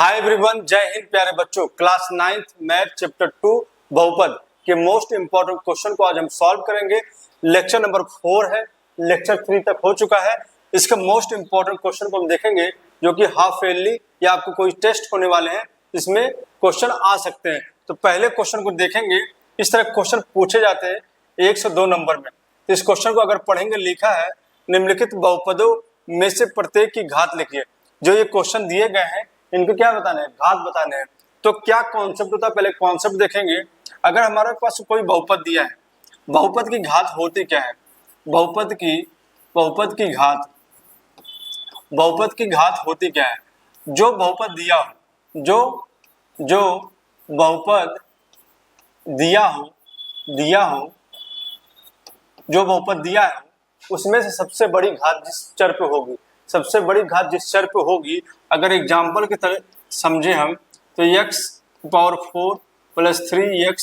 Hi everyone, जय हिंद प्यारे बच्चों। क्लास 9th मैथ चैप्टर 2 बहुपद के मोस्ट इंपॉर्टेंट क्वेश्चन को आज हम सॉल्व करेंगे। लेक्चर नंबर 4 है, लेक्चर 3 तक हो चुका है। इसके मोस्ट इंपॉर्टेंट क्वेश्चन को हम देखेंगे जो कि हाफ ईयरली या आपको कोई टेस्ट होने वाले हैं, इसमें क्वेश्चन आ सकते हैं। तो पहले क्वेश्चन को देखेंगे। इस तरह क्वेश्चन पूछे जाते हैं 1 से 2 नंबर में। तो इस क्वेश्चन को अगर पढ़ेंगे, लिखा है निम्नलिखित बहुपदों में से प्रत्येक की घात लिखिए। जो ये क्वेश्चन दिए गए हैं इनको क्या बताना है, घात बताने हैं। तो क्या कॉन्सेप्ट होता है, पहले कॉन्सेप्ट देखेंगे। अगर हमारे पास कोई बहुपद दिया है, बहुपद की घात होती क्या है? बहुपद की घात होती क्या है? जो बहुपद दिया हो, जो बहुपद जो बहुपद दिया है उसमें से सबसे बड़ी घात जिस चर पे होगी, सबसे बड़ी घात जिस चर पे होगी, अगर एग्जाम्पल की तरह समझे हम तो x power 4 plus 3x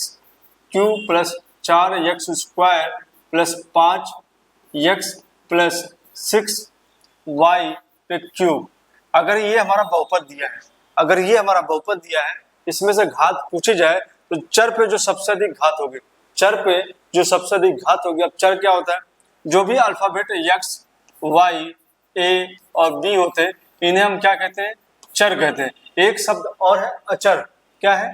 cube plus 4x square plus 5x plus 6y पे क्यूब। अगर ये हमारा बहुपद दिया है, इसमें से घात पूछी जाए तो चर पे जो सबसे अधिक घात होगी, अब चर क्या होता है? जो भी अल्फाबेट x, y, a और b होते हैं, इन्हें हम क्या कहते हैं? चर कहते हैं। एक शब्द और है अचर। क्या है?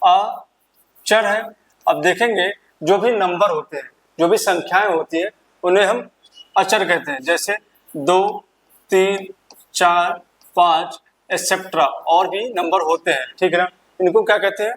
अचर है। अब देखेंगे जो भी नंबर होते हैं, जो भी संख्याएं होती है, उन्हें हम अचर कहते हैं। जैसे 2, 3, 4, 5 एक्सेट्रा और भी नंबर होते हैं, ठीक है ना? इनको क्या कहते हैं?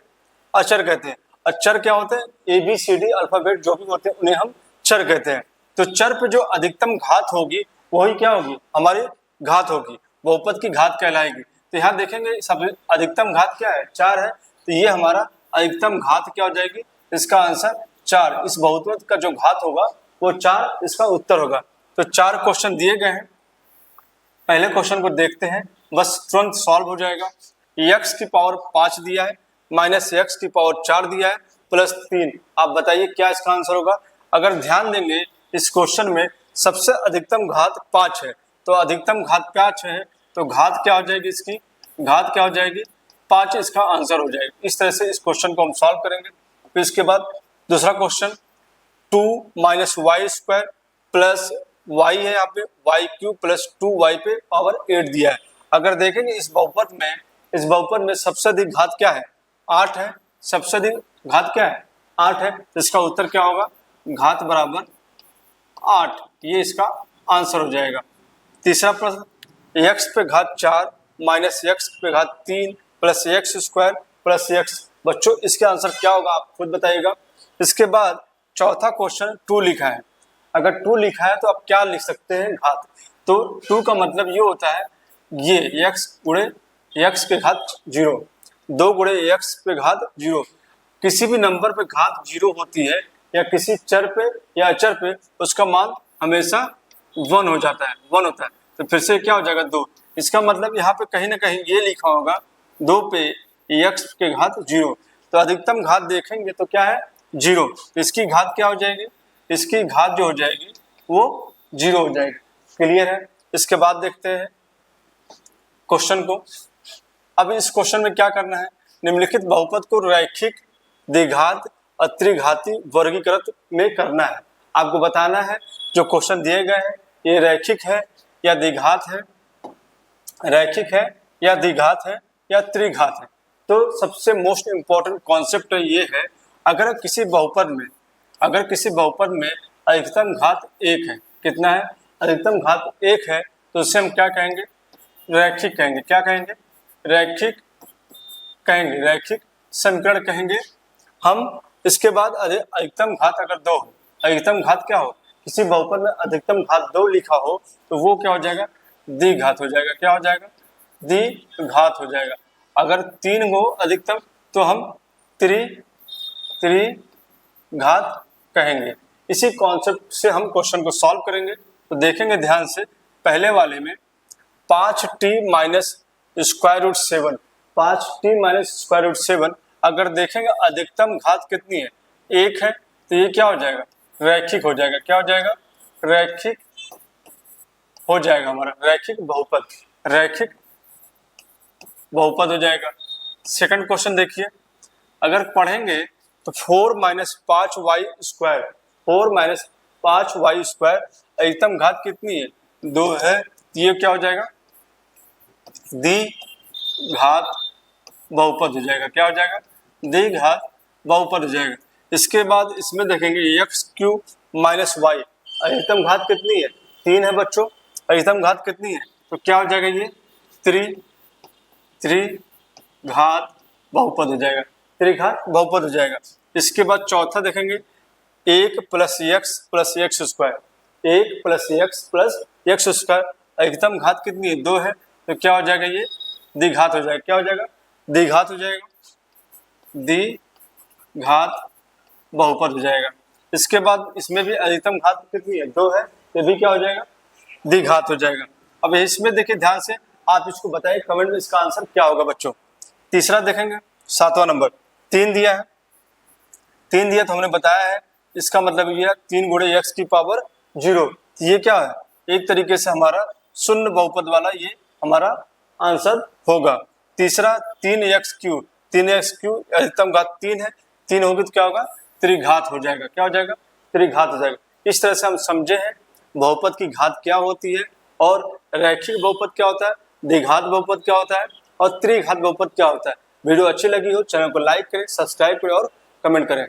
अचर कहते हैं। अचर क्या होते हैं? ABCD अल्फाबेट जो भी होते हैं उन्हें हम चर कहते हैं। तो चर पे जो अधिकतम घात होगी वही क्या होगी? हमारी घात होगी, बहुपद की घात कहलाएगी। तो यहाँ देखेंगे सब अधिकतम घात क्या है? 4 है। तो ये हमारा अधिकतम घात क्या हो जाएगी? इसका आंसर 4। इस बहुपद का जो घात होगा वो 4 इसका उत्तर होगा। तो 4 क्वेश्चन दिए गए हैं। पहले क्वेश्चन को देखते हैं, बस तुरंत सॉल्व हो जाएगा। x की पावर 5 दिया है, माइनस x की पावर 4 दिया है, प्लस 3। आप बताइए क्या इसका आंसर होगा? अगर ध्यान देंगे इस क्वेश्चन में सबसे अधिकतम घात 5 है, तो अधिकतम घात 5 है तो घात क्या हो जाएगी? इसकी घात क्या हो जाएगी? 5 इसका आंसर हो जाएगा। इस तरह से इस क्वेश्चन को हम सॉल्व करेंगे। फिर इसके बाद दूसरा question 2 minus Y square plus y है, यहाँ पे y क्यूब प्लस 2y पे पावर 8 दिया है। अगर देखेंगे इस बहुपद में सबसे अधिक घात क्या है? 8 है। सबसे अधिक घात क्या है? 8 है। तो इसका उत्तर क्या होगा? घात बराबर 8, ये इसका आंसर हो जाएगा। तीसरा प्रश्न, x पे घात 4 माइनस x पे घात 3 plus x square plus x। बच्चों इसके आंसर क्या होगा आप खुद बताइएगा। इसके बाद चौथा क्वेश्चन 2 लिखा है। अगर 2 लिखा है तो आप क्या लिख सकते हैं? घात। तो 2 का मतलब ये होता है, ये x गुणे x के घात 0, 2 गुणे x पे घात 0। किसी भी नंबर पे घात 0 होती है या किसी चर पे या अचर पे, उसका मान हमेशा 1 हो जाता है, 1 होता है। तो फिर से क्या हो जाएगा? 2। इसका मतलब यहाँ पे कहीं ना कहीं ये लिखा होगा 2 पे x के घात 0। तो अधिकतम घात देखेंगे तो क्या है? 0। तो इसकी घात क्या हो जाएगी? इसकी घात जो हो जाएगी वो 0 हो जाएगी। क्लियर है? इसके बाद देखते हैं क्वेश्चन को। अब इस क्वेश्चन में क्या करना है? निम्नलिखित बहुपद को रैखिक, द्विघात और त्रिघाती वर्गीकृत में करना है। आपको बताना है जो क्वेश्चन दिए गए हैं ये रैखिक है या द्विघात है, रैखिक है या द्विघात है या त्रिघात है। तो सबसे मोस्ट इंपॉर्टेंट कॉन्सेप्ट ये है, अगर किसी बहुपद में अधिकतम घात 1 है, कितना है? अधिकतम घात 1 है, तो उसे हम क्या कहेंगे? रैखिक कहेंगे। क्या कहेंगे? रैखिक कहेंगे, रैखिक समीकरण कहेंगे हम। इसके बाद अधिकतम घात अगर 2 हो, अधिकतम घात क्या हो? किसी बहुपद में अधिकतम घात 2 लिखा हो तो वो क्या हो जाएगा? द्विघात हो जाएगा। क्या हो जाएगा? द्विघात हो जाएगा। अगर 3 हो अधिकतम तो हम त्रिघात कहेंगे। इसी कॉन्सेप्ट से हम क्वेश्चन को सॉल्व करेंगे। तो देखेंगे ध्यान से, पहले वाले में 5t minus square root 7, 5t minus square root 7। अगर देखेंगे अधिकतम घात कितनी है? 1 है। तो ये क्या हो जाएगा? रैखिक हो जाएगा। क्या हो जाएगा? रैखिक हो जाएगा हमारा, रैखिक बहुपद, रैखिक बहुपद हो जाएगा। सेकंड क्वेश्चन देखिए, अगर पढ़ेंगे तो 4 minus 5y square, 4 minus 5y square अधिकतम घात कितनी है? 2 है। ये क्या हो जाएगा? द्विघात बहुपद हो जाएगा। क्या हो जाएगा? द्विघात बहुपद हो जाएगा। इसके बाद इसमें देखेंगे एक्स क्यूब माइनस वाई, अधिकतम घात कितनी है? 3 है बच्चों। अधिकतम घात कितनी है? तो क्या हो जाएगा? ये त्रिघात बहुपद हो जाएगा, त्रिघात बहुपद हो जाएगा। इसके बाद चौथा देखेंगे 1 plus x square, 1 plus x square अधिकतम घात कितनी है? 2 है। तो क्या हो जाएगा? ये द्विघात हो जाएगा। क्या हो जाएगा? द्विघात हो जाएगा, द्विघात बहुपद हो जाएगा। इसके बाद इसमें भी अधिकतम घात कितनी है? 2 है। ये भी क्या हो जाएगा? द्विघात हो जाएगा। अब इसमें देखिए ध्यान से, आप इसको बताइए कमेंट में इसका आंसर क्या होगा बच्चों। तीसरा देखेंगे, 7वां नंबर, 3 दिया है। 3 दिया तो हमने बताया है, इसका मतलब ये है 3 गुणे एक्स की पावर 0। ये क्या है? एक तरीके से हमारा शून्य बहुपद वाला ये हमारा आंसर होगा। तीसरा 3x क्यूब, 3x क्यूब अधिकतम घात 3 है। 3 होगी तो क्या होगा? त्रिघात हो जाएगा। क्या हो जाएगा? त्रिघात हो जाएगा। इस तरह से हम समझे हैं बहुपद की घात क्या होती है, और रैखिक बहुपद क्या होता है, द्विघात बहुपद क्या होता है, और त्रिघात बहुपद क्या होता है। वीडियो अच्छी लगी हो चैनल को लाइक करें, सब्सक्राइब करें और कमेंट करें।